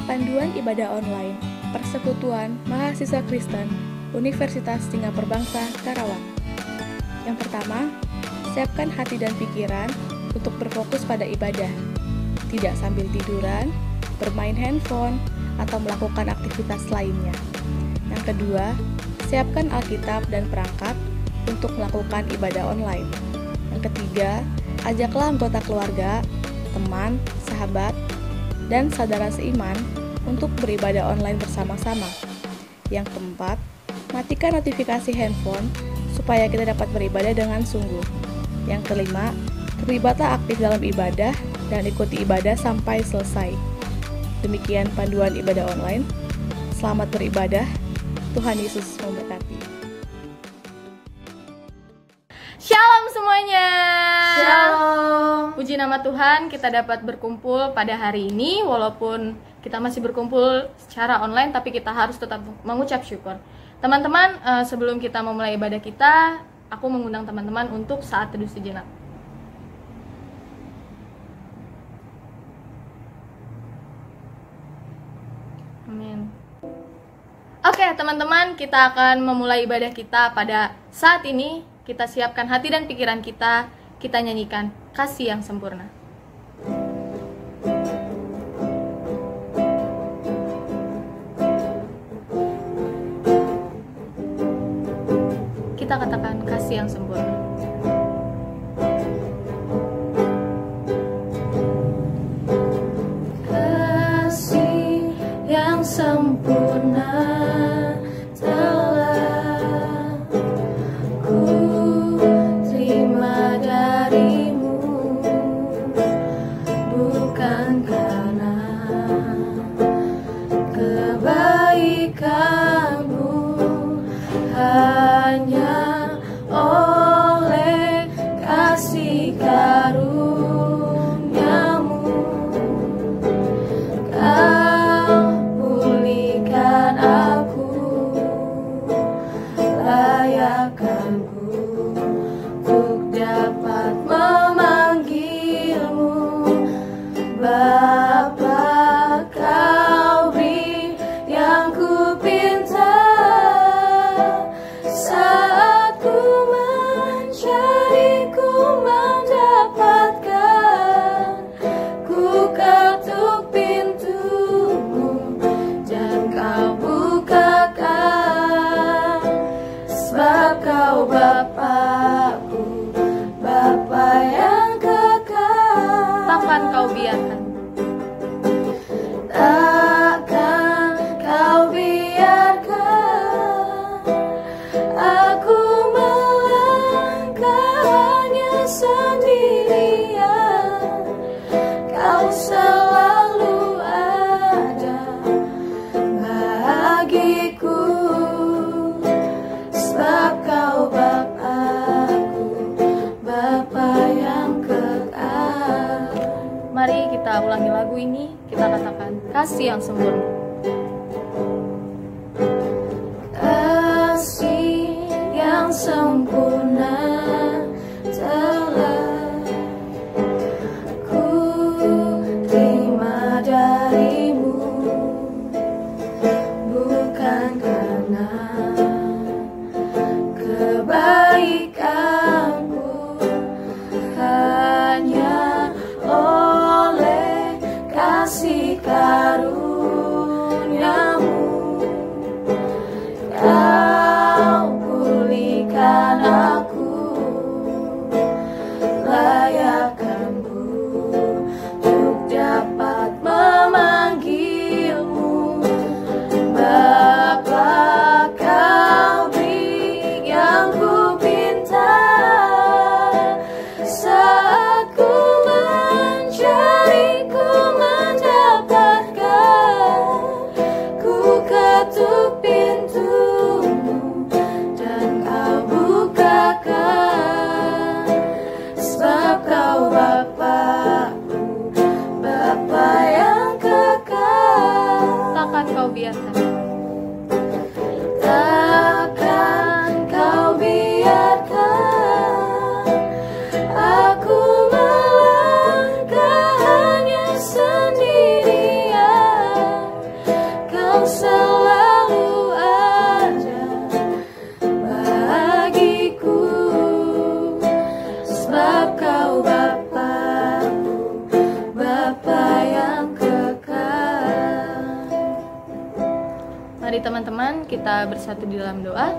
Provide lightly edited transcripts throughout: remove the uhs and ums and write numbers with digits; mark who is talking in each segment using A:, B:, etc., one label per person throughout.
A: Panduan Ibadah Online Persekutuan Mahasiswa Kristen Universitas Singapura Bangsa, Karawang. Yang pertama, siapkan hati dan pikiran untuk berfokus pada ibadah, tidak sambil tiduran, bermain handphone, atau melakukan aktivitas lainnya. Yang kedua, siapkan Alkitab dan perangkat untuk melakukan ibadah online. Yang ketiga, ajaklah anggota keluarga, teman, sahabat, dan saudara seiman untuk beribadah online bersama-sama. Yang keempat, matikan notifikasi handphone supaya kita dapat beribadah dengan sungguh. Yang kelima, terlibatlah aktif dalam ibadah dan ikuti ibadah sampai selesai. Demikian panduan ibadah online. Selamat beribadah. Tuhan Yesus memberkati.
B: Shalom semuanya.
C: Shalom.
B: Puji nama Tuhan, kita dapat berkumpul pada hari ini. Walaupun kita masih berkumpul secara online, tapi kita harus tetap mengucap syukur. Teman-teman, sebelum kita memulai ibadah kita, aku mengundang teman-teman untuk saat teduh sejenak. Amin. Oke, teman-teman, kita akan memulai ibadah kita pada saat ini. Kita siapkan hati dan pikiran kita nyanyikan Kasih yang Sempurna. Kita katakan kasih yang sempurna.
C: Kasih yang sempurna telah ku terima darimu, bukan karena kebaikanmu, hanya oleh kasih karuniamu Kau pulihkan aku, layakkanku untuk dapat memanggilmu Bapa. Kau beri yang ku pinta saat ku mencari, ku mendapatkan. Ku ketuk pintumu dan kau bukakan, sebab kau Bapakku, Bapa yang kekal.
B: Takkan kau biarkan.
C: Takkan kau biarkan aku melangkah hanya sendirian. Kau selalu ada bagiku, sebab kau Bapakku, Bapa yang kekal.
B: Mari kita ulangi lagu ini, kita katakan kasih yang sempurna.
C: Kasih yang sempurna telah ku terima darimu, bukan karena kebaikanku, hanya oleh kasih karuniamu Kau pulihkan aku, layakkanku untuk dapat memanggilmu Bapa. Kau beri yang ku pinta saat ku mencari, ku mendapatkan. Ku ketuk pintumu dan kau bukakan, sebab kau Bapakku, Bapa yang kekal.
B: Takkan kau biarkan.
C: Takkan kau biarkan aku melangkah hanya sendirian.
B: teman-teman, kita bersatu di dalam doa.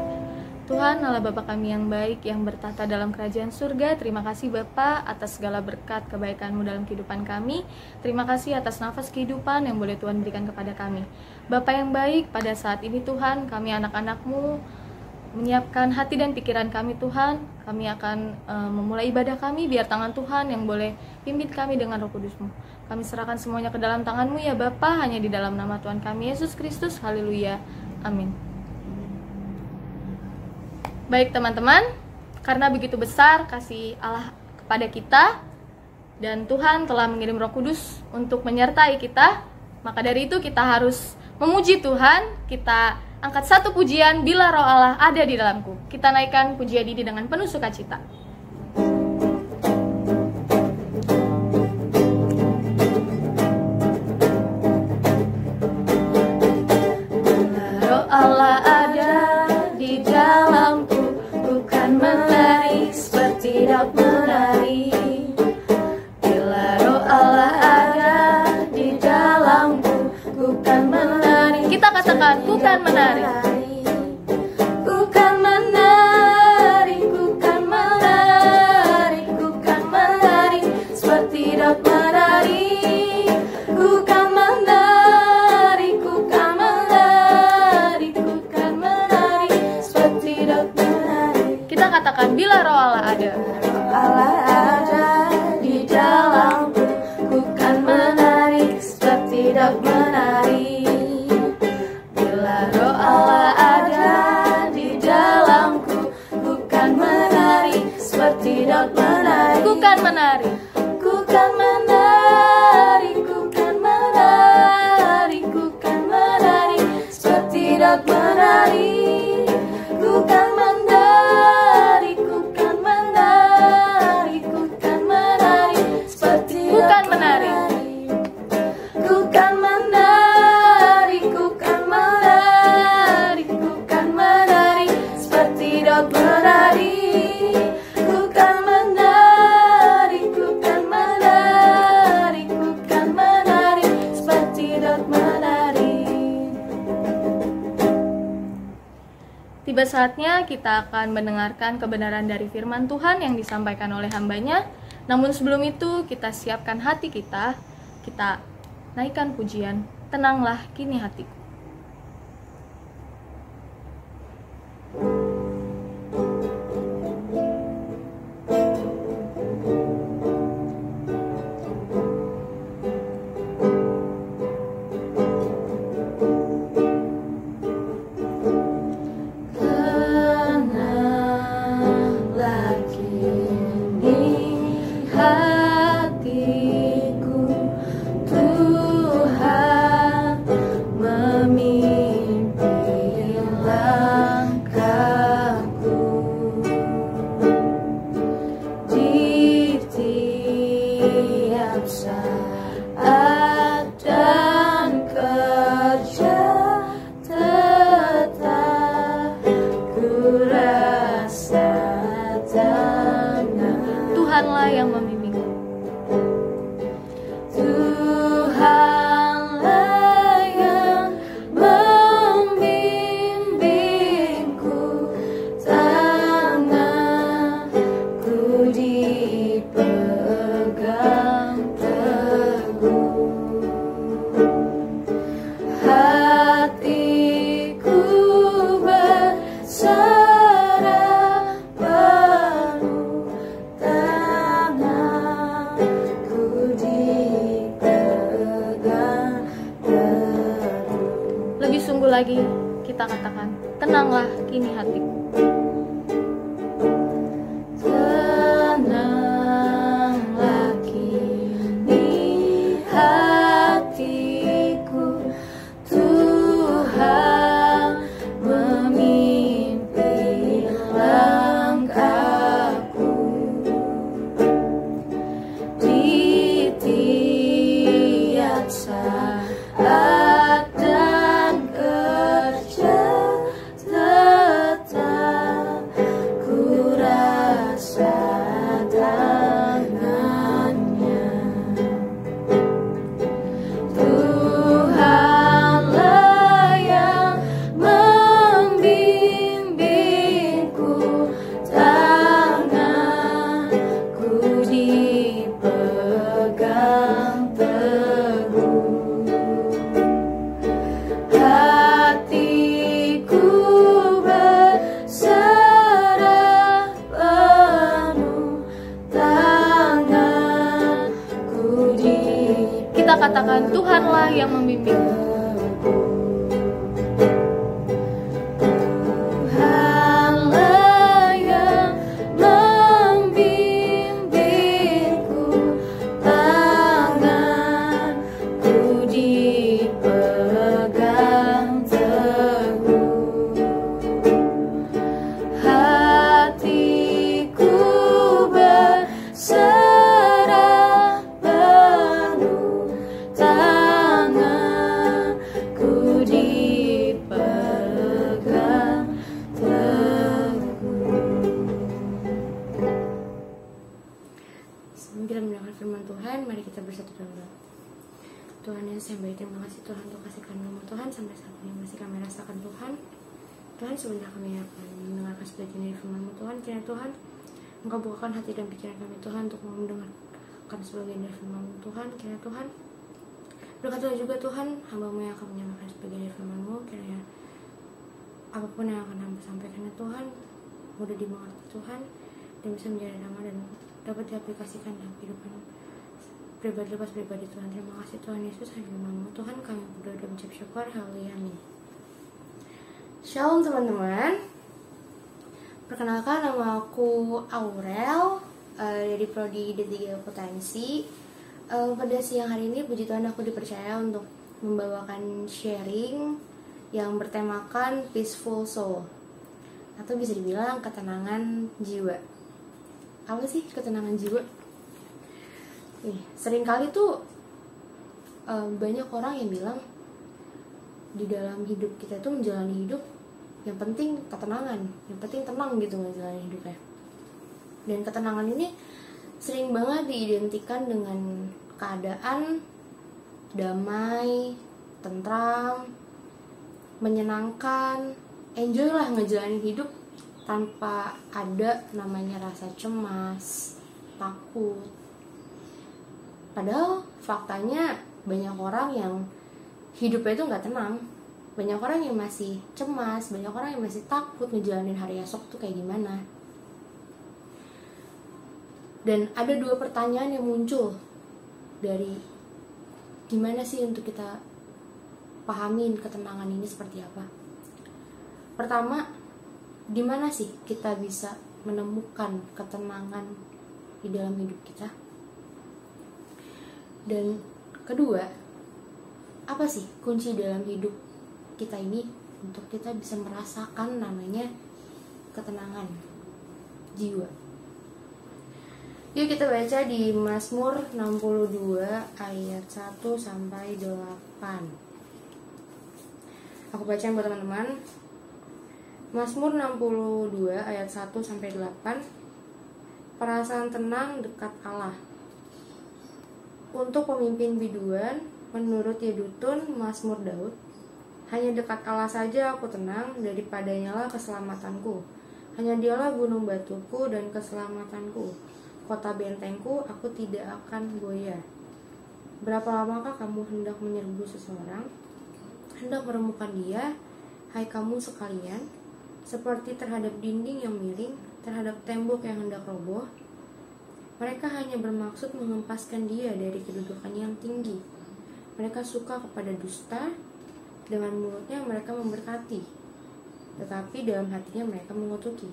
B: Tuhan Allah Bapa kami yang baik, yang bertata dalam kerajaan surga, terima kasih Bapa atas segala berkat kebaikan-Mu dalam kehidupan kami. Terima kasih atas nafas kehidupan yang boleh Tuhan berikan kepada kami. Bapa yang baik, pada saat ini Tuhan, kami anak-anak-Mu menyiapkan hati dan pikiran kami Tuhan. Kami akan memulai ibadah kami, biar tangan Tuhan yang boleh pimpin kami dengan Roh Kudus-Mu. Kami serahkan semuanya ke dalam tangan-Mu ya Bapa, hanya di dalam nama Tuhan kami Yesus Kristus. Haleluya. Amin. Baik teman-teman, karena begitu besar kasih Allah kepada kita dan Tuhan telah mengirim Roh Kudus untuk menyertai kita, maka dari itu kita harus memuji Tuhan. Kita angkat satu pujian, bila Roh Allah ada di dalamku. Kita naikkan pujian ini dengan penuh sukacita.
C: Bila Roh Allah ada di dalamku, bukan menari seperti daud menari. Bila Roh Allah ada di dalamku, bukan menari.
B: Kita katakan, bukan menari.
C: Bukan menari, bukan menari, bukan menari seperti daud menari. Bukan menari, bukan menari, bukan menari seperti daud menari.
B: Kita katakan, bila Roh Allah ada.
C: Allah ada di dalamku, bukan menari seperti daud menari. Bila Roh Allah ada di dalamku, bukan menari seperti daud menari.
B: Bukan menari.
C: Bukan menari, bukan menari, bukan menari seperti daud menari. Bukan menari, bukan menari, bukan menari seperti
B: Bukan
C: daud
B: menari.
C: Bukan menari, bukan menari, bukan menari seperti daud menari. Bukan menari, bukan menari, bukan menari seperti daud menari.
B: Tiba saatnya kita akan mendengarkan kebenaran dari firman Tuhan yang disampaikan oleh hambanya. Namun sebelum itu kita siapkan hati kita naikkan pujian, tenanglah kini hatiku.
C: Tenanglah kini hatiku, Tuhan memimpin langkahku. Di tiap saat dan kerja tetap ku rasa tenang.
B: Tuhanlah yang membimbingku.
C: Tuhanlah yang membimbingku, tanganku dipegang teguh. Hatiku berserah penuh, tanganku dipegang teguh.
B: Lebih sungguh lagi kita katakan, tenanglah kini hatiku.
C: Tenanglah kini hatiku, Tuhan memimpin langkahku. Di tiap saat dan kerja tetap
B: kita katakan Tuhanlah yang membimbingku.
C: Tuhanlah yang membimbingku, tanganku dipegang teguh, hatiku berserah penuh, tanganku dipegang teguh.
D: Sebelum kita mendengar firman Tuhan, mari kita bersatu dalam doa. Tuhan yang saya baik, terima kasih Tuhan untuk kasih karunia Tuhan sampai saat ini masih kami rasakan Tuhan. Tuhan, sebenarnya kami akan mendengarkan sebagian dari firman-Mu Tuhan. Kiranya Tuhan, Engkau bukakan hati dan pikiran kami Tuhan untuk mau mendengarkan sebagian dari firman-Mu Tuhan. Kiranya Tuhan, berkatilah juga Tuhan hamba-Mu yang akan menyampaikan sebagian dari firman-Mu. Kiranya apapun yang akan hamba sampaikan ya Tuhan, mudah dimengerti Tuhan, dan bisa menjadi damai dan dapat diaplikasikan dalam kehidupan pribadi lepas pribadi Tuhan. Terima kasih Tuhan Yesus, hanya nama Tuhan kami berdoa dan mengucap syukur. Haleluya, amin. Shalom teman-teman, perkenalkan nama aku Aurel dari Prodi D3 Potensi. Pada siang hari ini puji Tuhan aku dipercaya untuk membawakan sharing yang bertemakan Peaceful Soul, atau bisa dibilang ketenangan jiwa. Apa sih ketenangan jiwa? Seringkali tuh banyak orang yang bilang di dalam hidup kita tuh menjalani hidup yang penting ketenangan, yang penting tenang gitu menjalani hidupnya. Dan ketenangan ini sering banget diidentikan dengan keadaan damai, tentram, menyenangkan, enjoy lah ngejalanin hidup tanpa ada namanya rasa cemas, takut. Padahal faktanya banyak orang yang hidupnya itu nggak tenang, banyak orang yang masih cemas, banyak orang yang masih takut ngejalanin hari esok tuh kayak gimana. Dan ada dua pertanyaan yang muncul dari gimana sih untuk kita pahamin ketenangan ini seperti apa. Pertama, di mana sih kita bisa menemukan ketenangan di dalam hidup kita? Dan kedua, apa sih kunci dalam hidup kita ini untuk kita bisa merasakan namanya ketenangan jiwa? Yuk kita baca di Mazmur 62 ayat 1 sampai 8. Aku bacain buat teman-teman. Mazmur 62 ayat 1 sampai 8. Perasaan tenang dekat Allah. Untuk pemimpin biduan, menurut Yedutun Mazmur Daud, hanya dekat Allah saja aku tenang, daripadanya lah keselamatanku. Hanya dialah gunung batuku dan keselamatanku, kota bentengku, aku tidak akan goyah. Berapa lamakah kamu hendak menyerbu seseorang, hendak meremukan dia, hai kamu sekalian, seperti terhadap dinding yang miring, terhadap tembok yang hendak roboh? Mereka hanya bermaksud menghempaskan dia dari kedudukannya yang tinggi. Mereka suka kepada dusta, dengan mulutnya mereka memberkati, tetapi dalam hatinya mereka mengutuki.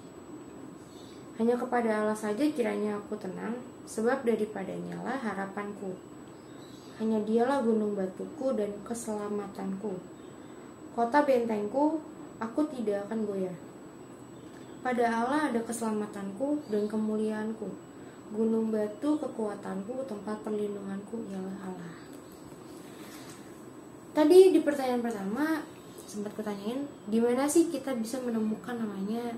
D: Hanya kepada Allah saja kiranya aku tenang, sebab daripadanya lah harapanku. Hanya dialah gunung batuku dan keselamatanku, kota bentengku, aku tidak akan goyah. Pada Allah ada keselamatanku dan kemuliaanku. Gunung batu kekuatanku, tempat perlindunganku ialah Allah. Tadi di pertanyaan pertama sempat kutanyain, di mana sih kita bisa menemukan namanya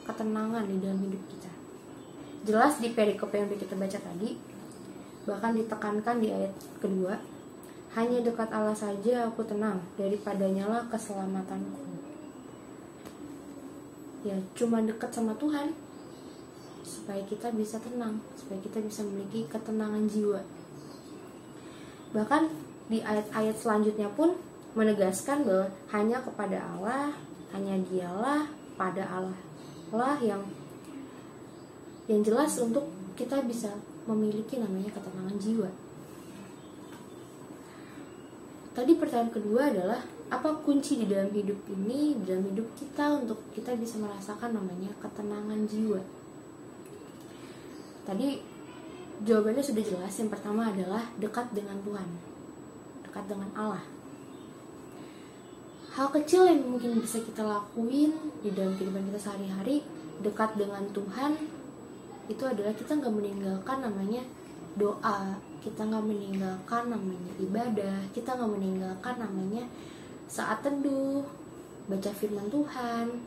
D: ketenangan di dalam hidup kita? Jelas di perikop yang kita baca tadi, bahkan ditekankan di ayat kedua, hanya dekat Allah saja aku tenang, daripadanya lah keselamatanku. Ya cuma dekat sama Tuhan supaya kita bisa tenang, supaya kita bisa memiliki ketenangan jiwa. Bahkan di ayat-ayat selanjutnya pun menegaskan bahwa hanya kepada Allah, hanya dialah, pada Allah lah yang jelas untuk kita bisa memiliki namanya ketenangan jiwa. tadi pertanyaan kedua adalah apa kunci di dalam hidup ini, di dalam hidup kita untuk kita bisa merasakan namanya ketenangan jiwa. Tadi jawabannya sudah jelas. Yang pertama adalah dekat dengan Tuhan, dekat dengan Allah. Hal kecil yang mungkin bisa kita lakuin di dalam kehidupan kita sehari-hari dekat dengan Tuhan itu adalah kita nggak meninggalkan namanya doa, kita nggak meninggalkan namanya ibadah, kita nggak meninggalkan namanya saat teduh, baca firman Tuhan.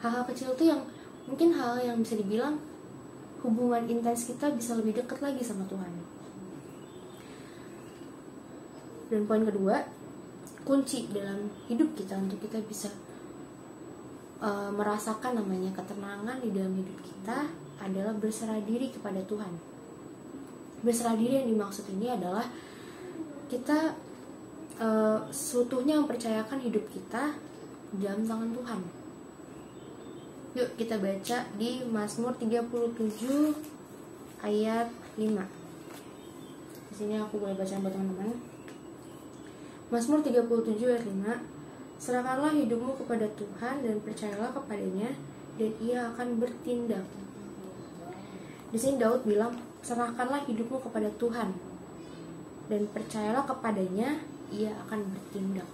D: Hal-hal kecil itu yang mungkin hal yang bisa dibilang hubungan intens kita bisa lebih dekat lagi sama Tuhan. Dan poin kedua, kunci dalam hidup kita untuk kita bisa merasakan namanya ketenangan di dalam hidup kita adalah berserah diri kepada Tuhan. Berserah diri yang dimaksud ini adalah kita seutuhnya mempercayakan hidup kita dalam tangan Tuhan. Yuk kita baca di Mazmur 37 ayat 5. Di sini aku boleh baca buat teman-teman. Mazmur 37 ayat 5. Serahkanlah hidupmu kepada Tuhan dan percayalah kepadanya dan Ia akan bertindak. Di sini Daud bilang, serahkanlah hidupmu kepada Tuhan dan percayalah kepadanya, Ia akan bertindak.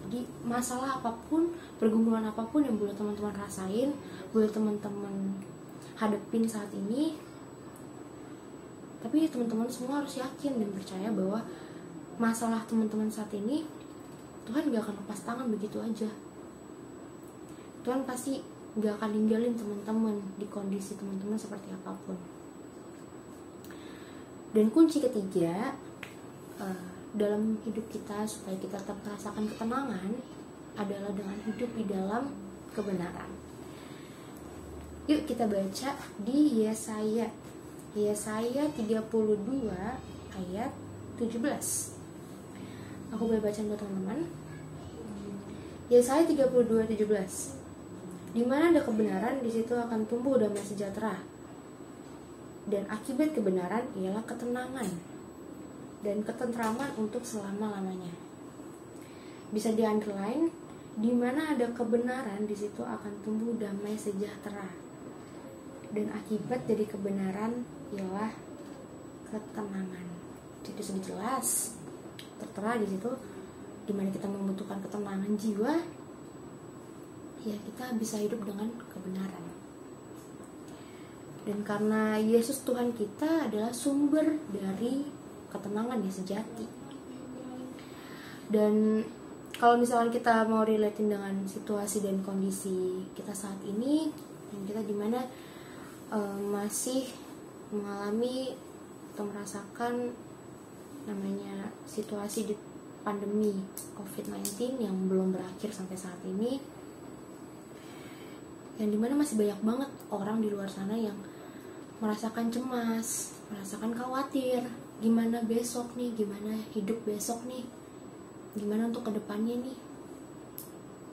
D: Jadi masalah apapun, pergumulan apapun yang boleh teman-teman rasain, boleh teman-teman hadapin saat ini, tapi teman-teman semua harus yakin dan percaya bahwa masalah teman-teman saat ini Tuhan gak akan lepas tangan begitu aja. Tuhan pasti gak akan ninggalin teman-teman di kondisi teman-teman seperti apapun. Dan kunci ketiga dalam hidup kita supaya kita tetap merasakan ketenangan adalah dengan hidup di dalam kebenaran. Yuk kita baca di Yesaya 32 ayat 17. Aku boleh baca buat teman-teman. Yesaya 32:17. Di mana ada kebenaran, di situ akan tumbuh damai sejahtera. Dan akibat kebenaran ialah ketenangan dan ketentraman untuk selama-lamanya. Bisa di-underline, di mana ada kebenaran, di situ akan tumbuh damai sejahtera. Dan akibat dari kebenaran ialah ketenangan. Jadi sudah jelas. Tertera di situ dimana kita membutuhkan ketenangan jiwa, ya kita bisa hidup dengan kebenaran. Dan karena Yesus Tuhan kita adalah sumber dari ketenangan yang sejati. Dan kalau misalnya kita mau relatein dengan situasi dan kondisi kita saat ini, dan kita dimana masih mengalami atau merasakan namanya situasi di pandemi COVID-19 yang belum berakhir sampai saat ini, yang dimana masih banyak banget orang di luar sana yang merasakan cemas, merasakan khawatir, gimana besok nih, gimana hidup besok nih, gimana untuk kedepannya nih,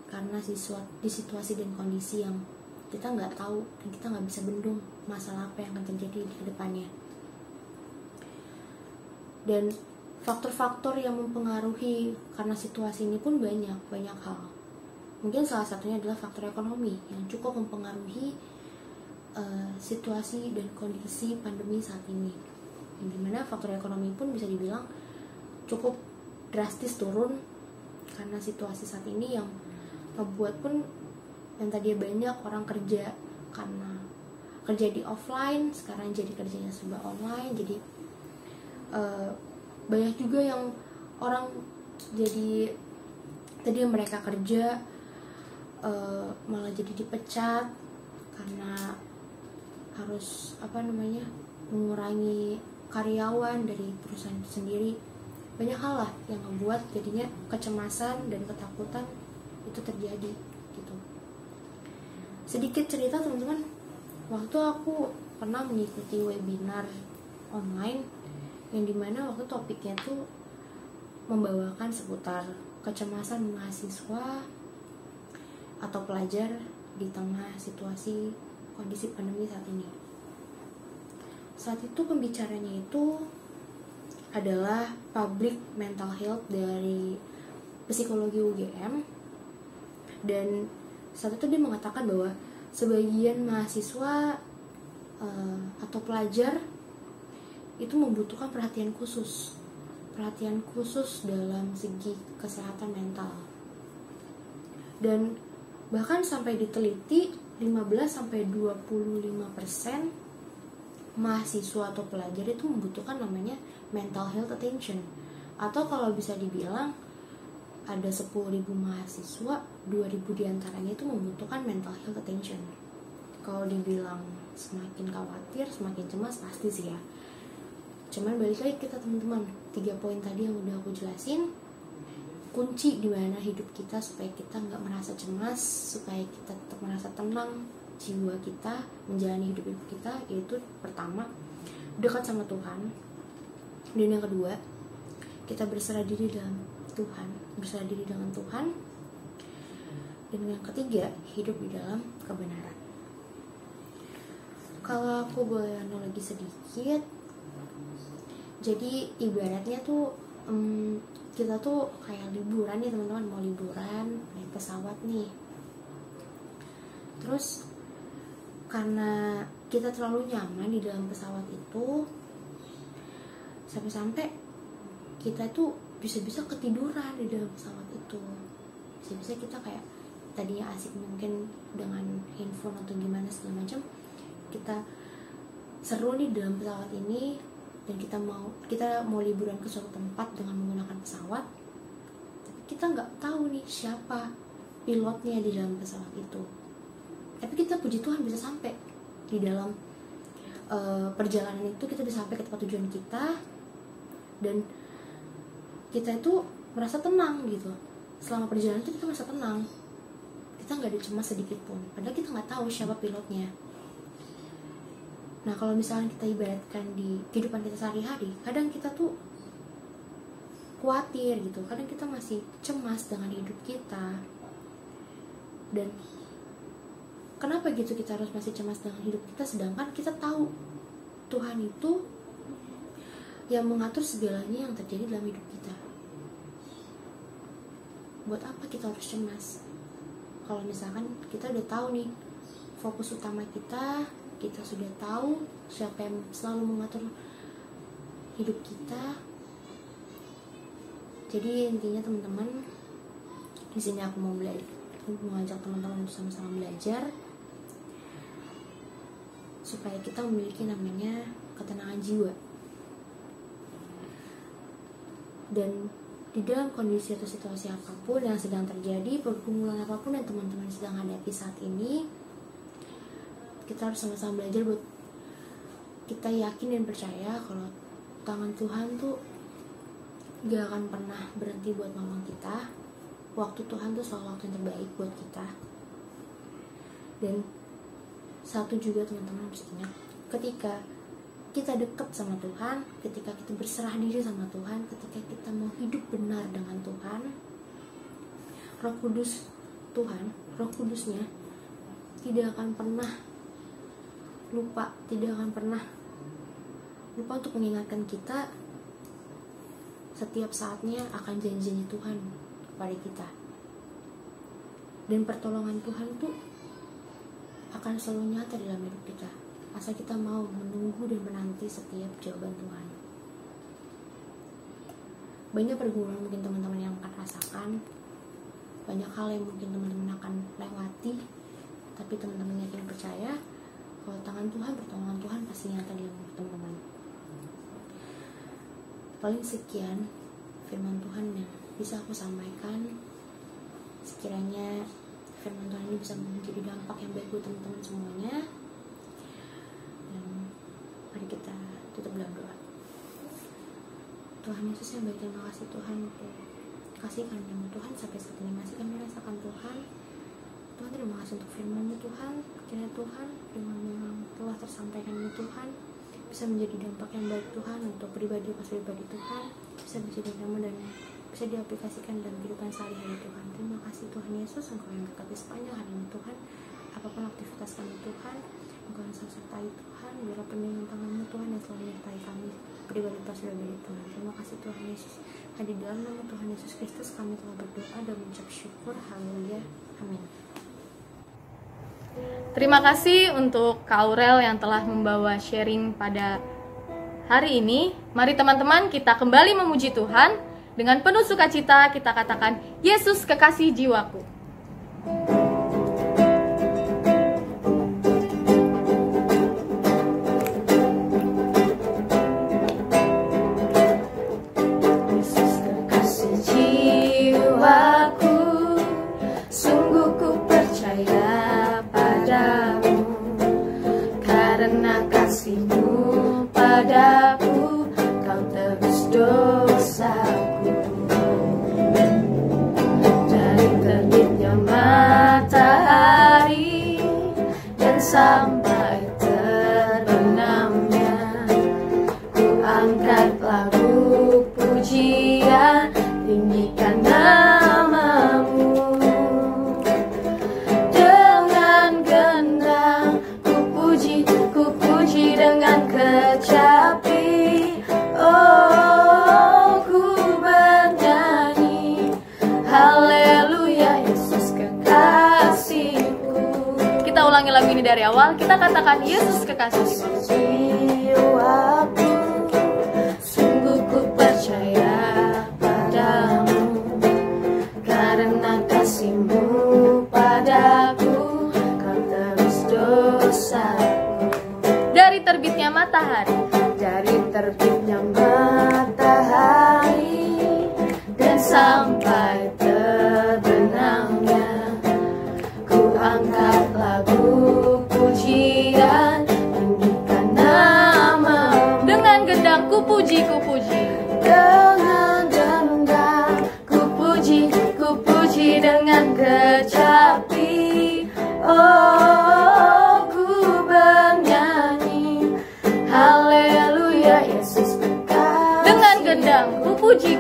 D: karena di situasi dan kondisi yang kita nggak tahu dan kita nggak bisa bendung masalah apa yang akan terjadi di kedepannya. Dan faktor-faktor yang mempengaruhi karena situasi ini pun banyak hal. Mungkin salah satunya adalah faktor ekonomi yang cukup mempengaruhi situasi dan kondisi pandemi saat ini. Yang dimana faktor ekonomi pun bisa dibilang cukup drastis turun karena situasi saat ini yang ngebuat pun yang tadinya banyak orang kerja karena kerja di offline, sekarang jadi kerjanya serba online. Jadi banyak juga yang orang jadi tadi mereka kerja malah jadi dipecat karena harus mengurangi karyawan dari perusahaan itu sendiri. Banyak hal lah yang membuat jadinya kecemasan dan ketakutan itu terjadi gitu. Sedikit cerita teman-teman, waktu aku pernah mengikuti webinar online yang dimana waktu topiknya tuh membawakan seputar kecemasan mahasiswa atau pelajar di tengah situasi kondisi pandemi saat ini. Saat itu pembicaranya itu adalah Public Mental Health dari Psikologi UGM. Dan saat itu dia mengatakan bahwa sebagian mahasiswa atau pelajar itu membutuhkan perhatian khusus dalam segi kesehatan mental. Dan bahkan sampai diteliti 15-25% mahasiswa atau pelajar itu membutuhkan namanya mental health attention. Atau kalau bisa dibilang ada 10.000 mahasiswa, 2.000 diantaranya itu membutuhkan mental health attention. Kalau dibilang semakin khawatir, semakin cemas, pasti sih ya. Cuman balik lagi kita teman-teman, 3 poin tadi yang udah aku jelasin, kunci di mana hidup kita supaya kita nggak merasa cemas, supaya kita tetap merasa tenang jiwa kita menjalani hidup kita, yaitu pertama, dekat sama Tuhan. Dan yang kedua, kita berserah diri dengan Tuhan. Dan yang ketiga, hidup di dalam kebenaran. Kalau aku boleh analogi sedikit, jadi ibaratnya tuh kita tuh kayak liburan nih teman-teman, mau liburan naik pesawat nih. Terus karena kita terlalu nyaman di dalam pesawat itu, sampai-sampai kita tuh bisa-bisa ketiduran di dalam pesawat itu. Bisa-bisa kita kayak tadinya asik mungkin dengan handphone atau gimana segala macam, kita seru nih dalam pesawat ini, dan kita mau liburan ke suatu tempat dengan menggunakan pesawat, tapi kita nggak tahu nih siapa pilotnya di dalam pesawat itu. Tapi kita puji Tuhan bisa sampai di dalam perjalanan itu, kita bisa sampai ke tempat tujuan kita, dan kita itu merasa tenang gitu. Selama perjalanan itu kita merasa tenang, kita nggak ada cemas sedikit pun, padahal kita nggak tahu siapa pilotnya. Nah, kalau misalnya kita ibaratkan di kehidupan kita sehari-hari, kadang kita tuh khawatir gitu, kadang kita masih cemas dengan hidup kita. Dan kenapa gitu kita harus masih cemas dengan hidup kita, sedangkan kita tahu Tuhan itu yang mengatur segalanya yang terjadi dalam hidup kita. Buat apa kita harus cemas kalau misalkan kita udah tahu nih fokus utama kita sudah tahu siapa yang selalu mengatur hidup kita. Jadi intinya teman-teman, di sini aku mau mengajak teman-teman untuk sama-sama belajar supaya kita memiliki namanya ketenangan jiwa. Dan di dalam kondisi atau situasi apapun yang sedang terjadi, pergumulan apapun yang teman-teman sedang hadapi saat ini, kita harus sama-sama belajar buat kita yakin dan percaya kalau tangan Tuhan tuh gak akan pernah berhenti buat nolong kita. Waktu Tuhan tuh selalu waktu yang terbaik buat kita. Dan satu juga teman-teman harus ingat, ketika kita dekat sama Tuhan, ketika kita berserah diri sama Tuhan, ketika kita mau hidup benar dengan Tuhan, Roh Kudus Tuhan, Roh Kudusnya tidak akan pernah lupa untuk mengingatkan kita setiap saatnya akan janji Tuhan kepada kita. Dan pertolongan Tuhan itu akan selalu nyata dalam hidup kita, asal kita mau menunggu dan menanti setiap jawaban Tuhan. Banyak pergumulan mungkin teman-teman yang akan rasakan, banyak hal yang mungkin teman-teman akan lewati, tapi teman-teman yakin percaya kalau tangan Tuhan, pertolongan Tuhan pasti nyata dalam hidup teman-teman. Paling sekian firman Tuhan yang bisa aku sampaikan. Sekiranya firman Tuhan ini bisa menjadi dampak yang baik buat teman-teman semuanya. Dan mari kita tutup dalam doa. Tuhan Yesus yang baik, terima kasih Tuhan untuk kasih karunia Tuhan sampai saat ini masih kami rasakan Tuhan. Tuhan, terima kasih untuk firman-Mu Tuhan. Kiranya Tuhan dengan yang telah tersampaikan ini Tuhan bisa menjadi dampak yang baik Tuhan untuk pribadi Tuhan, bisa menjadi nama dan bisa diaplikasikan dalam kehidupan sehari-hari Tuhan. Terima kasih Tuhan Yesus, Engkau yang berkati sepanjang hari ini Tuhan. Apapun aktivitas kami Tuhan, Engkau yang sertai Tuhan. Biarlah perlindungan tangan-Mu Tuhan yang selalu menyertai kami berlipat sudah dari Tuhan. Terima kasih Tuhan Yesus. Di dalam nama Tuhan Yesus Kristus kami telah berdoa dan mengucap syukur. Haleluya. Amin.
B: Terima kasih untuk Kak Aurel yang telah membawa sharing pada hari ini. Mari teman-teman kita kembali memuji Tuhan. Dengan penuh sukacita kita katakan, Yesus kekasih jiwaku.
C: Yesus kekasih jiwaku, sungguh ku percaya padamu, karena kasih-Mu padaku, Kau tebus dosaku. Dari terbitnya matahari dan sampai terbenamnya, ku angkat lagu pujian, tinggikan nama-Mu. Dengan gendang ku puji dengan kecapi. Oh, ku bernyanyi, haleluya, Yesus kekasihku.
B: Kita ulangi lagu ini dari awal. Kita katakan, Yesus kekasih jiwaku.
C: Jiwaku, sungguh ku percaya padamu, karena kasih-Mu padaku, Kau tebus dosaku.
B: Dari terbitnya matahari
C: Dari terbitnya matahari dan sampai terbenamnya, ku angkat lagu pujian, tinggikan nama-Mu.
B: dengan gendang ku puji.
C: Dengan gendang ku puji dengan kecapi. Oh, ku bernyanyi, haleluya, Yesus kekasih.
B: Dengan gendang ku puji.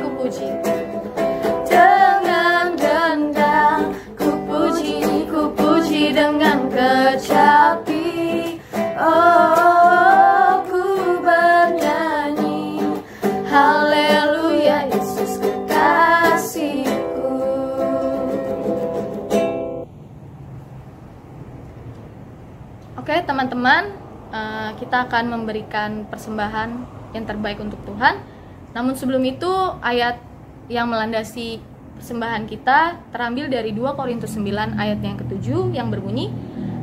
C: Dengan gendang ku puji dengan kecapi. Oh, ku bernyanyi, haleluya, Yesus kekasihku.
B: Oke teman-teman, kita akan memberikan persembahan yang terbaik untuk Tuhan. Namun sebelum itu, ayat yang melandasi persembahan kita terambil dari 2 Korintus 9 ayat yang ke-7 yang berbunyi,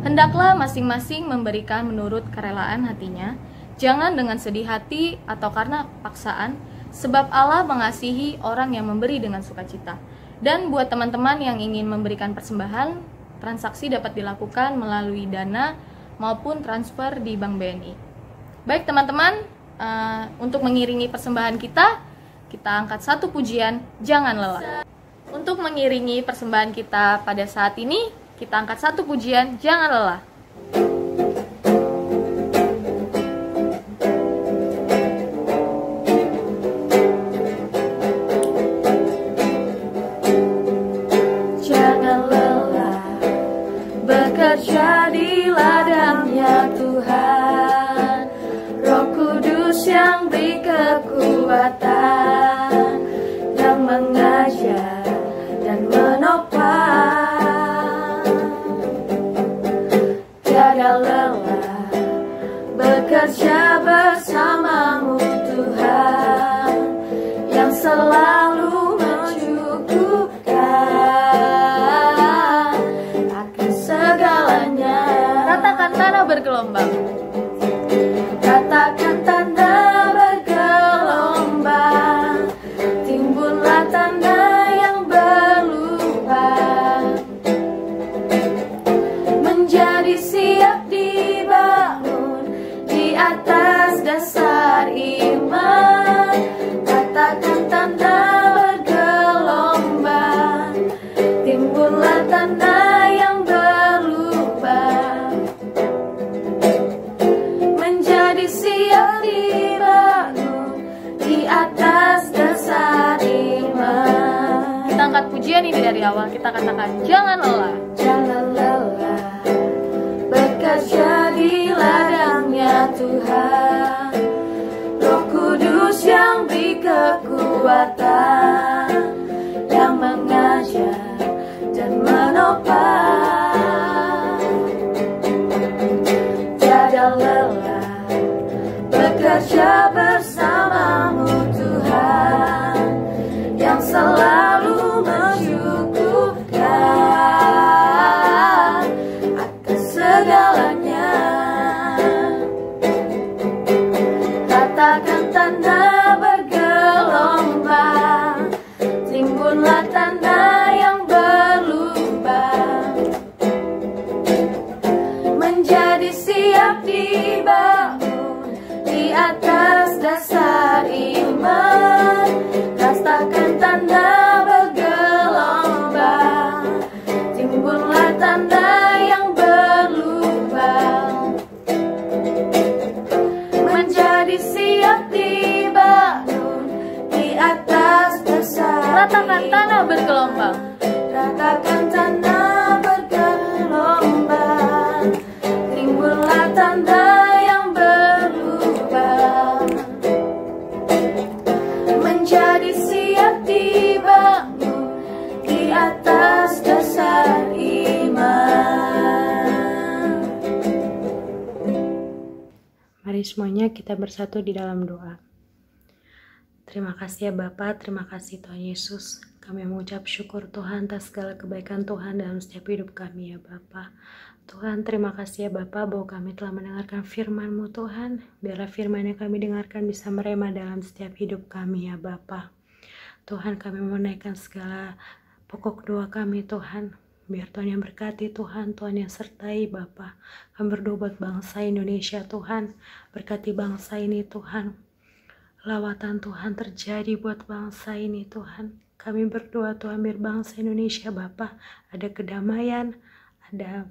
B: hendaklah masing-masing memberikan menurut kerelaan hatinya, jangan dengan sedih hati atau karena paksaan, sebab Allah mengasihi orang yang memberi dengan sukacita. Dan buat teman-teman yang ingin memberikan persembahan, transaksi dapat dilakukan melalui Dana maupun transfer di Bank BNI. Baik teman-teman, untuk mengiringi persembahan kita angkat satu pujian, jangan lelah. Untuk mengiringi persembahan kita pada saat ini, kita angkat satu pujian, jangan lelah.
C: Jangan lelah bekerja di ladangnya Tuhan, Roh Kudus yang beri kekuatan, yang mengajar dan menopang. Tiada lelah bekerja bersamamu Tuhan, yang selalu mencukupkan akan segalanya.
B: Katakan tanah bergelombang.
C: Katakan tanah bergelombang, timbunlah tanah yang berlubang, menjadi siap dibangun di atas dasar iman. Katakan tanah bergelombang, timbunlah tanah yang berlubang, menjadi siap dibangun di atas dasar iman.
B: Kita angkat pujian ini dari awal, kita katakan jangan lelah.
C: Jangan lelah bekerja di ladangnya Tuhan, Roh Kudus yang beri kekuatan, yang mengajar dan menopang. Tiada lelah bekerja bersamamu Tuhan, yang selalu mencukupkan atas segalanya. Ratakan tanah bergelombang, timbunlah tanah yang berlubang, menjadi siap dibangun di atas dasar iman. Rasakan tanah bergelombang, timbunlah tanah yang berlubang, menjadi siap dibangun di atas dasar.
B: Ratakan tanah bergelombang.
C: Ratakan tanah bergelombang, timbullah tanah yang berlubang, menjadi siap dibangun di atas dasar iman.
E: Mari semuanya kita bersatu di dalam doa. Terima kasih ya Bapa, terima kasih Tuhan Yesus. Kami mengucap syukur Tuhan atas segala kebaikan Tuhan dalam setiap hidup kami ya Bapa. Tuhan, terima kasih ya Bapa bahwa kami telah mendengarkan firman-Mu Tuhan. Biarlah firman yang kami dengarkan bisa merema dalam setiap hidup kami ya Bapa. Tuhan, kami menaikkan segala pokok doa kami Tuhan. Biar Tuhan yang berkati Tuhan, Tuhan yang sertai Bapa. Kami berdoa buat bangsa Indonesia Tuhan. Berkati bangsa ini Tuhan. Lawatan Tuhan terjadi buat bangsa ini Tuhan. Kami berdoa Tuhan biar bangsa Indonesia Bapa ada kedamaian, ada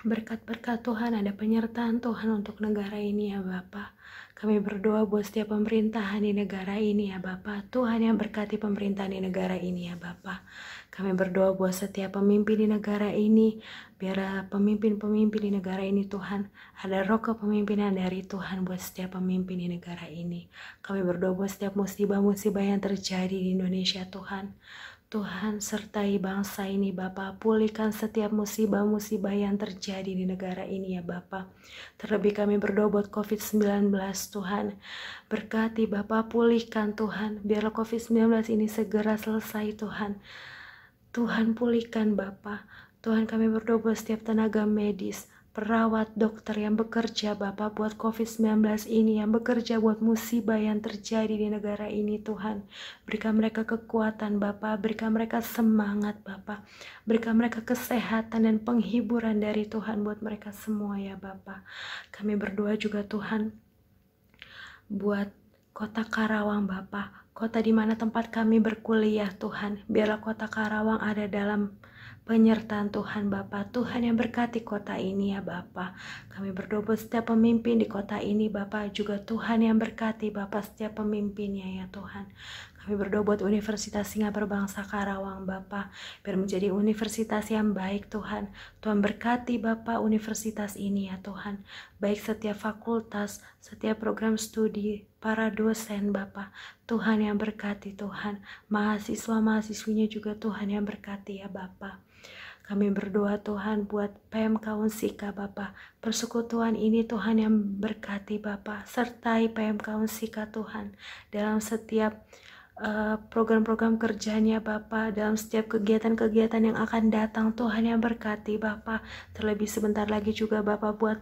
E: berkat-berkat Tuhan, ada penyertaan Tuhan untuk negara ini ya Bapa. Kami berdoa buat setiap pemerintahan di negara ini ya Bapa. Tuhan yang berkati pemerintahan di negara ini ya Bapa. Kami berdoa buat setiap pemimpin di negara ini. Biar pemimpin-pemimpin di negara ini Tuhan, ada roh kepemimpinan dari Tuhan buat setiap pemimpin di negara ini. Kami berdoa buat setiap musibah-musibah yang terjadi di Indonesia Tuhan. Tuhan sertai bangsa ini Bapa, pulihkan setiap musibah-musibah yang terjadi di negara ini ya Bapa. Terlebih kami berdoa buat COVID-19 Tuhan. Berkati Bapa, pulihkan Tuhan, biarlah COVID-19 ini segera selesai Tuhan. Tuhan pulihkan Bapa. Tuhan kami berdoa buat setiap tenaga medis, perawat, dokter yang bekerja Bapa buat COVID-19 ini, yang bekerja buat musibah yang terjadi di negara ini Tuhan. Berikan mereka kekuatan Bapa, berikan mereka semangat Bapa, berikan mereka kesehatan dan penghiburan dari Tuhan buat mereka semua ya Bapa. Kami berdoa juga Tuhan buat kota Karawang Bapa, kota di mana tempat kami berkuliah Tuhan. Biarlah kota Karawang ada dalam penyertaan Tuhan Bapa. Tuhan yang berkati kota ini ya Bapa. Kami berdoa buat setiap pemimpin di kota ini Bapa, juga Tuhan yang berkati Bapa setiap pemimpinnya ya Tuhan. Kami berdoa buat Universitas Singapura Bangsa Karawang Bapa, biar menjadi universitas yang baik Tuhan. Tuhan berkati Bapa universitas ini ya Tuhan, baik setiap fakultas, setiap program studi, para dosen Bapa. Tuhan yang berkati Tuhan, mahasiswa-mahasiswinya juga Tuhan yang berkati ya Bapa. Kami berdoa Tuhan buat PMK Unsika Bapa, persekutuan ini Tuhan yang berkati Bapa, sertai PMK Unsika Tuhan dalam setiap program-program kerjanya Bapa, dalam setiap kegiatan-kegiatan yang akan datang Tuhan yang berkati Bapa. Terlebih sebentar lagi juga Bapa buat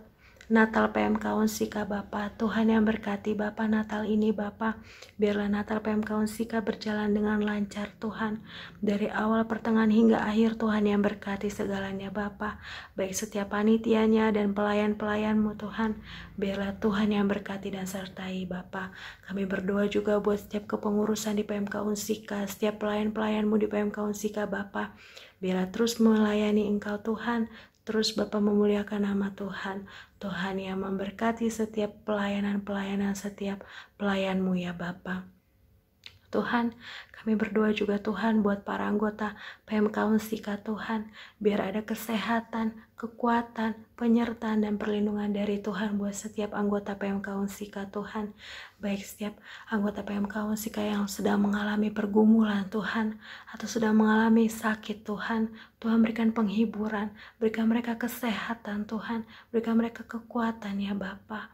E: Natal PMK Unsika Bapa. Tuhan yang berkati Bapa Natal ini Bapa. Biarlah Natal PMK Unsika berjalan dengan lancar Tuhan. Dari awal pertengahan hingga akhir Tuhan yang berkati segalanya Bapa. Baik setiap panitianya dan pelayan-pelayan-Mu Tuhan. Biarlah Tuhan yang berkati dan sertai Bapa. Kami berdoa juga buat setiap kepengurusan di PMK Unsika, setiap pelayan-pelayan-Mu di PMK Unsika Bapa. Biarlah terus melayani Engkau Tuhan. Terus Bapa memuliakan nama Tuhan. Tuhan yang memberkati setiap pelayanan-pelayanan setiap pelayan-Mu ya Bapa. Tuhan, kami berdoa juga Tuhan buat para anggota PMK Unsika Tuhan, biar ada kesehatan, kekuatan, penyertaan dan perlindungan dari Tuhan buat setiap anggota PMK Unsika Tuhan. Baik setiap anggota PMK Unsika yang sedang mengalami pergumulan Tuhan, atau sedang mengalami sakit Tuhan, Tuhan berikan penghiburan, berikan mereka kesehatan Tuhan, berikan mereka kekuatan ya Bapa.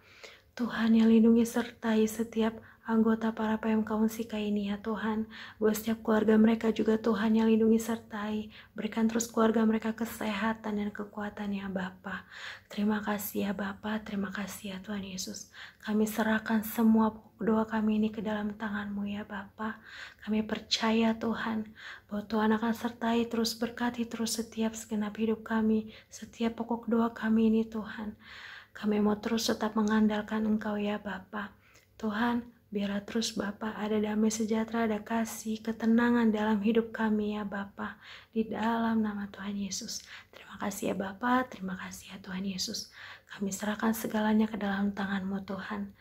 E: Tuhan yang lindungi sertai setiap anggota para PMK Unsika ini ya Tuhan. Buat setiap keluarga mereka juga Tuhan yang lindungi sertai. Berikan terus keluarga mereka kesehatan dan kekuatan ya Bapa. Terima kasih ya Bapa, terima kasih ya Tuhan Yesus. Kami serahkan semua doa kami ini ke dalam tangan-Mu ya Bapa. Kami percaya Tuhan bahwa Tuhan akan sertai terus, berkati terus setiap segenap hidup kami, setiap pokok doa kami ini Tuhan. Kami mau terus tetap mengandalkan Engkau ya Bapa. Tuhan, biarlah terus Bapa ada damai sejahtera, ada kasih, ketenangan dalam hidup kami ya Bapa. Di dalam nama Tuhan Yesus. Terima kasih ya Bapa, terima kasih ya Tuhan Yesus. Kami serahkan segalanya ke dalam tangan-Mu Tuhan.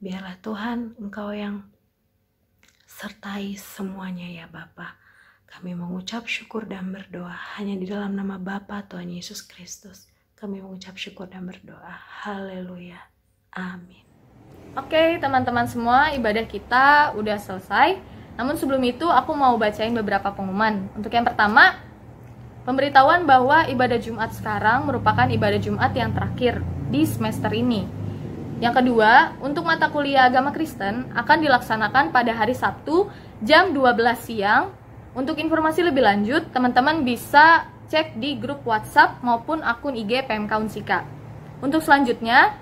E: Biarlah Tuhan Engkau yang sertai semuanya ya Bapa. Kami mengucap syukur dan berdoa hanya di dalam nama Bapa Tuhan Yesus Kristus. Kami mengucap syukur dan berdoa. Haleluya. Amin.
B: Oke, teman-teman semua, ibadah kita udah selesai. Namun sebelum itu aku mau bacain beberapa pengumuman. Untuk yang pertama, pemberitahuan bahwa ibadah Jumat sekarang merupakan ibadah Jumat yang terakhir di semester ini. Yang kedua, untuk mata kuliah agama Kristen akan dilaksanakan pada hari Sabtu jam 12 siang. Untuk informasi lebih lanjut, teman-teman bisa cek di grup WhatsApp maupun akun IG PMK Unsika. Untuk selanjutnya,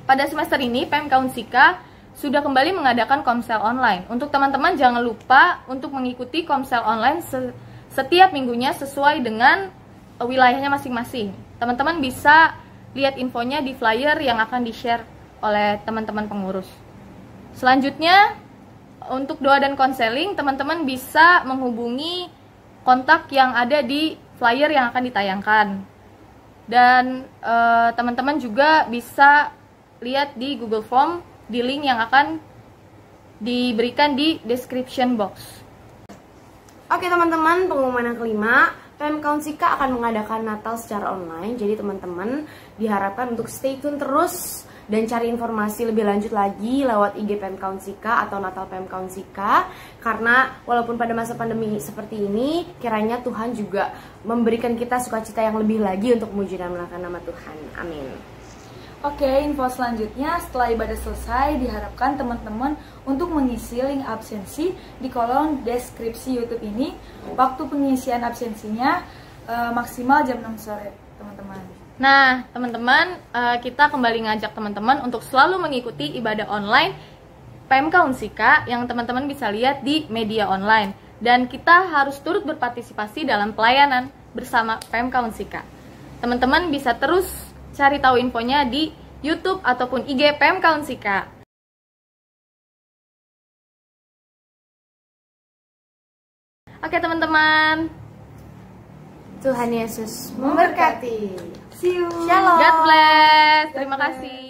B: pada semester ini, PMK Unsika sudah kembali mengadakan komsel online. Untuk teman-teman jangan lupa untuk mengikuti komsel online setiap minggunya sesuai dengan wilayahnya masing-masing. Teman-teman bisa lihat infonya di flyer yang akan di-share oleh teman-teman pengurus. Selanjutnya, untuk doa dan konseling, teman-teman bisa menghubungi kontak yang ada di flyer yang akan ditayangkan. Dan teman-teman juga bisa lihat di Google Form di link yang akan diberikan di description box.
D: Oke teman-teman, pengumuman yang kelima, PMK Unsika akan mengadakan Natal secara online. Jadi teman-teman diharapkan untuk stay tune terus dan cari informasi lebih lanjut lagi lewat IG PMK Unsika atau Natal PMK Unsika. Karena walaupun pada masa pandemi seperti ini, kiranya Tuhan juga memberikan kita sukacita yang lebih lagi untuk memuji dan memuliakan nama Tuhan. Amin.
C: Oke, info selanjutnya setelah ibadah selesai diharapkan teman-teman untuk mengisi link absensi di kolom deskripsi YouTube ini. Waktu pengisian absensinya maksimal jam 6 sore, teman-teman.
B: Nah, teman-teman, kita kembali ngajak teman-teman untuk selalu mengikuti ibadah online PMK Unsika yang teman-teman bisa lihat di media online. Dan kita harus turut berpartisipasi dalam pelayanan bersama PMK Unsika. Teman-teman bisa terus cari tahu infonya di YouTube ataupun IG PMK Unsika. Oke teman-teman,
D: Tuhan Yesus memberkati.
C: See you.
D: Shalom.
B: God bless. Terima kasih.